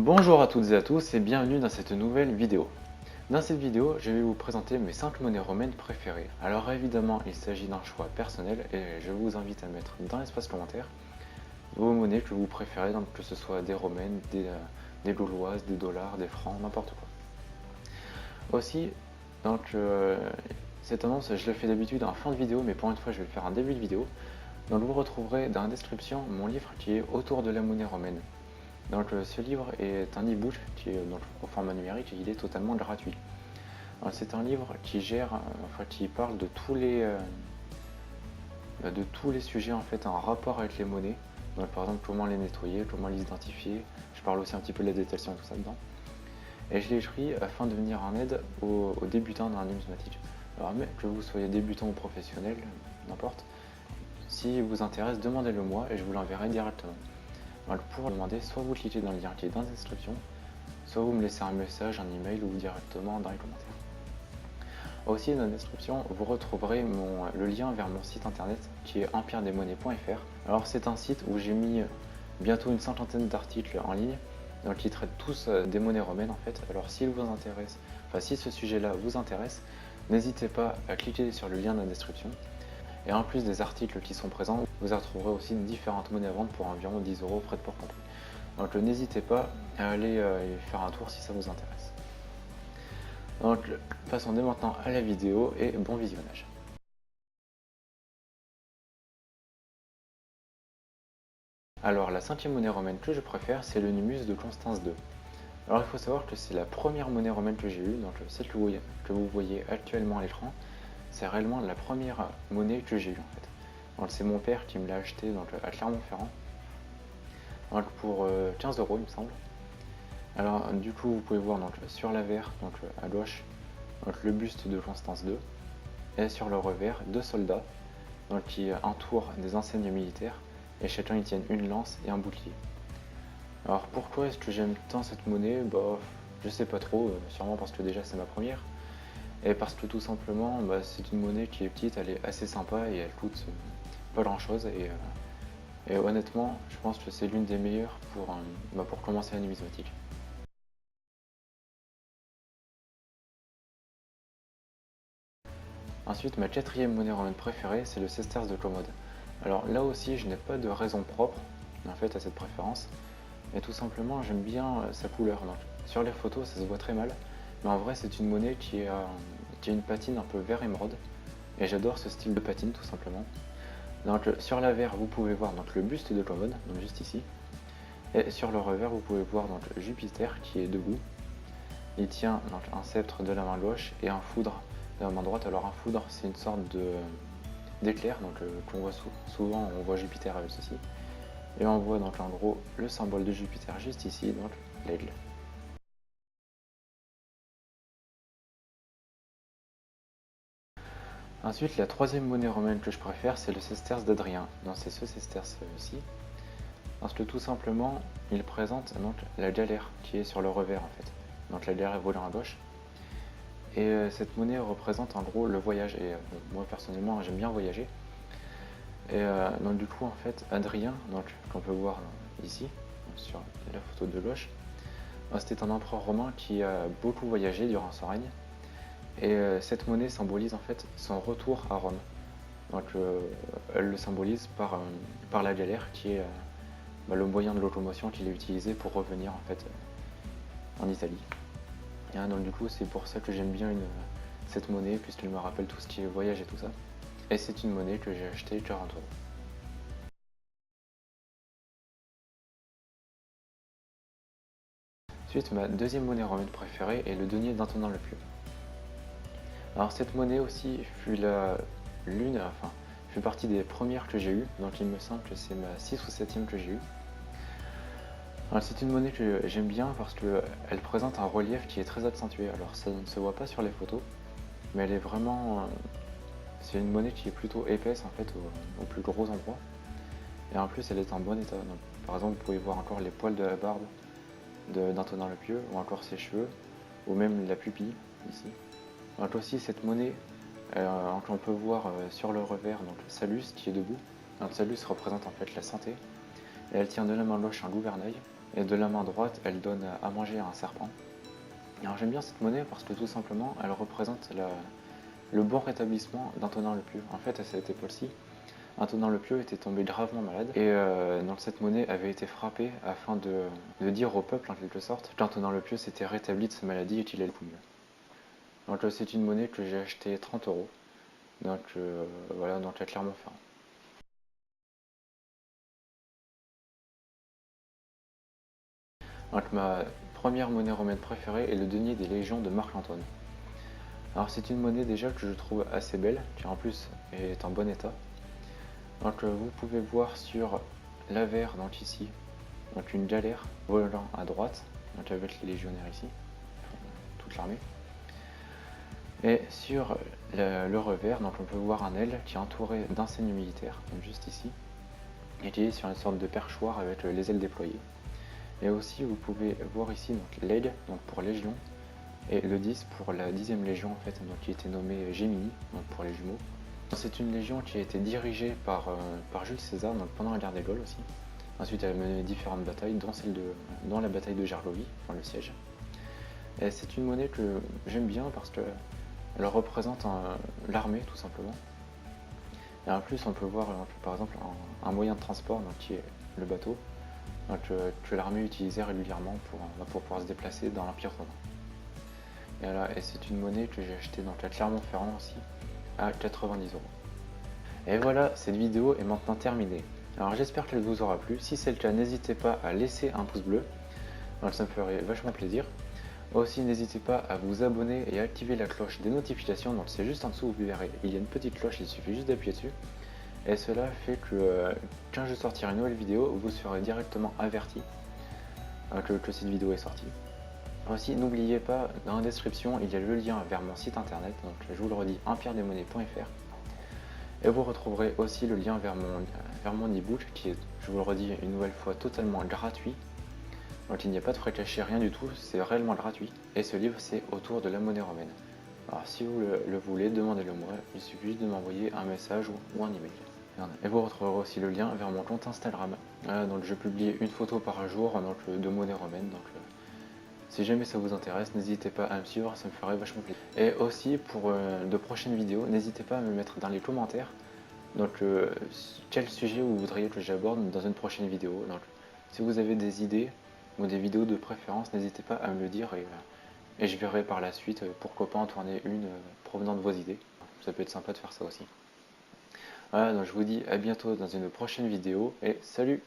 Bonjour à toutes et à tous et bienvenue dans cette nouvelle vidéo. Dans cette vidéo, je vais vous présenter mes 5 monnaies romaines préférées. Alors évidemment, il s'agit d'un choix personnel et je vous invite à mettre dans l'espace commentaire vos monnaies que vous préférez, donc que ce soit des romaines, des gauloises, des dollars, des francs, n'importe quoi. Aussi, donc cette annonce, je le fais d'habitude en fin de vidéo, mais pour une fois, je vais le faire en début de vidéo. Donc vous retrouverez dans la description mon livre qui est autour de la monnaie romaine. Donc ce livre est un e-book qui est donc, au format numérique et il est totalement gratuit. C'est un livre qui qui parle de tous les sujets en fait en rapport avec les monnaies. Donc par exemple comment les nettoyer, comment les identifier. Je parle aussi un petit peu de la détection et tout ça dedans. Et je l'ai écrit afin de venir en aide aux débutants dans la numismatique. Alors même que vous soyez débutant ou professionnel, n'importe, si vous intéresse, demandez-le moi et je vous l'enverrai directement. Donc pour demander, soit vous cliquez dans le lien qui est dans la description, soit vous me laissez un message, un email ou directement dans les commentaires. Aussi dans la description, vous retrouverez le lien vers mon site internet qui est empiredesmonnaies.fr. Alors c'est un site où j'ai mis bientôt une cinquantaine d'articles en ligne, donc qui traitent tous des monnaies romaines en fait. Alors s'il vous intéresse, si ce sujet-là vous intéresse, n'hésitez pas à cliquer sur le lien dans la description. Et en plus des articles qui sont présents, vous retrouverez aussi différentes monnaies à vendre pour environ 10 € frais de port compris. Donc n'hésitez pas à aller y faire un tour si ça vous intéresse. Donc passons dès maintenant à la vidéo et bon visionnage. Alors la 5e monnaie romaine que je préfère, c'est le Numus de Constance II. Alors il faut savoir que c'est la première monnaie romaine que j'ai eue, donc celle que vous voyez actuellement à l'écran, c'est réellement la première monnaie que j'ai eue en fait. Donc c'est mon père qui me l'a acheté donc, à Clermont-Ferrand pour 15 € il me semble. Alors du coup vous pouvez voir donc, sur l'avers, donc à gauche, donc, le buste de Constance II, et sur le revers, deux soldats donc, qui entourent des enseignes militaires, et chacun ils tiennent une lance et un bouclier. Alors pourquoi est-ce que j'aime tant cette monnaie? Je sais pas trop, sûrement parce que déjà c'est ma première, et parce que tout simplement c'est une monnaie qui est petite, elle est assez sympa et elle coûte pas grand chose, et honnêtement je pense que c'est l'une des meilleures pour commencer la numismatique. Ensuite, ma 4e monnaie romaine préférée, c'est le sesterce de Commode. Alors là aussi, je n'ai pas de raison propre en fait à cette préférence, mais tout simplement j'aime bien sa couleur. Donc, sur les photos, ça se voit très mal, mais en vrai, c'est une monnaie qui a une patine un peu vert émeraude, et j'adore ce style de patine tout simplement. Donc sur l'avers, vous pouvez voir donc, le buste de Commode, donc juste ici, et sur le revers, vous pouvez voir donc, Jupiter qui est debout. Il tient donc, un sceptre de la main gauche et un foudre de la main droite. Alors un foudre, c'est une sorte d'éclair donc qu'on voit souvent, on voit Jupiter avec ceci. Et on voit donc en gros le symbole de Jupiter juste ici, donc l'aigle. Ensuite, la 3e monnaie romaine que je préfère, c'est le sesterce d'Adrien. Donc c'est ce sesterce-ci. Parce que tout simplement, il présente donc la galère qui est sur le revers en fait. Donc la galère volant à gauche. Et cette monnaie représente en gros le voyage. Et moi personnellement, j'aime bien voyager. Et donc du coup en fait Adrien, donc qu'on peut voir ici sur la photo de gauche, c'était un empereur romain qui a beaucoup voyagé durant son règne, et cette monnaie symbolise en fait son retour à Rome. Donc elle le symbolise par la galère qui est le moyen de locomotion qu'il a utilisé pour revenir en fait en Italie. Et donc du coup c'est pour ça que j'aime bien cette monnaie, puisqu'elle me rappelle tout ce qui est voyage et tout ça. Et c'est une monnaie que j'ai achetée 40 €. Ensuite, ma 2e monnaie romaine préférée est le denier d'Antonin le Pieux. Alors cette monnaie aussi fut partie des premières que j'ai eues, donc il me semble que c'est ma 6 ou 7e que j'ai eue. C'est une monnaie que j'aime bien parce qu'elle présente un relief qui est très accentué. Alors ça ne se voit pas sur les photos, mais elle est vraiment... c'est une monnaie qui est plutôt épaisse en fait au plus gros endroit. Et en plus elle est en bon état. Donc, par exemple vous pouvez voir encore les poils de la barbe d'Antonin le Pieux, ou encore ses cheveux, ou même la pupille ici. Donc aussi cette monnaie, on peut voir sur le revers donc Salus qui est debout. Donc Salus représente en fait la santé, et elle tient de la main gauche un gouvernail, et de la main droite, elle donne à manger à un serpent. Alors j'aime bien cette monnaie parce que tout simplement, elle représente le bon rétablissement d'Antonin le Pieux. En fait, à cette époque-ci, Antonin le Pieux était tombé gravement malade et donc cette monnaie avait été frappée afin de dire au peuple en quelque sorte qu'Antonin le Pieux s'était rétabli de sa maladie et qu'il allait beaucoup mieux. Donc c'est une monnaie que j'ai achetée 30 euros. Donc voilà, donc à Clermont-Ferrand. Donc ma première monnaie romaine préférée est le denier des légions de Marc-Antoine. Alors c'est une monnaie déjà que je trouve assez belle, qui en plus est en bon état. Donc vous pouvez voir sur l'avers, donc ici, donc une galère volant à droite, donc avec les légionnaires ici, toute l'armée. Et sur le revers, donc on peut voir un aile qui est entouré d'insignes militaires, donc juste ici, et qui est sur une sorte de perchoir avec les ailes déployées. Et aussi vous pouvez voir ici donc l'aigle, donc pour légion, et le 10 pour la 10e légion en fait, donc qui était nommée Gémini, donc pour les jumeaux. C'est une légion qui a été dirigée par Jules César donc pendant la guerre des Gaules aussi. Ensuite elle a mené différentes batailles, dont la bataille de Gergovie, enfin le siège. Et c'est une monnaie que j'aime bien parce qu'elle représente l'armée tout simplement. Et en plus on peut voir par exemple un moyen de transport donc, qui est le bateau, donc, que l'armée utilisait régulièrement pour pouvoir se déplacer dans l'Empire romain. Et, voilà, et c'est une monnaie que j'ai achetée donc à Clermont-Ferrand aussi à 90 euros. Et voilà, cette vidéo est maintenant terminée. Alors j'espère qu'elle vous aura plu. Si c'est le cas, n'hésitez pas à laisser un pouce bleu, donc ça me ferait vachement plaisir. Aussi, n'hésitez pas à vous abonner et à activer la cloche des notifications. Donc c'est juste en dessous, vous verrez, il y a une petite cloche, il suffit juste d'appuyer dessus. Et cela fait que quand je sortirai une nouvelle vidéo, vous serez directement averti que cette vidéo est sortie. Aussi, n'oubliez pas, dans la description, il y a le lien vers mon site internet, donc je vous le redis, empire-des-monnaies.fr. Et vous retrouverez aussi le lien vers mon e-book, qui est, je vous le redis une nouvelle fois, totalement gratuit. Donc il n'y a pas de frais cachés, rien du tout, c'est réellement gratuit. Et ce livre, c'est autour de la monnaie romaine. Alors si vous le voulez, demandez-le moi, il suffit juste de m'envoyer un message ou un email. Et vous retrouverez aussi le lien vers mon compte Instagram. Donc je publie une photo par jour donc, de monnaie romaine. Donc, si jamais ça vous intéresse, n'hésitez pas à me suivre, ça me ferait vachement plaisir. Et aussi pour de prochaines vidéos, n'hésitez pas à me mettre dans les commentaires donc, quel sujet vous voudriez que j'aborde dans une prochaine vidéo. Donc, si vous avez des idées ou des vidéos de préférence, n'hésitez pas à me le dire et je verrai par la suite pourquoi pas en tourner une provenant de vos idées. Ça peut être sympa de faire ça aussi. Voilà, donc je vous dis à bientôt dans une prochaine vidéo et salut!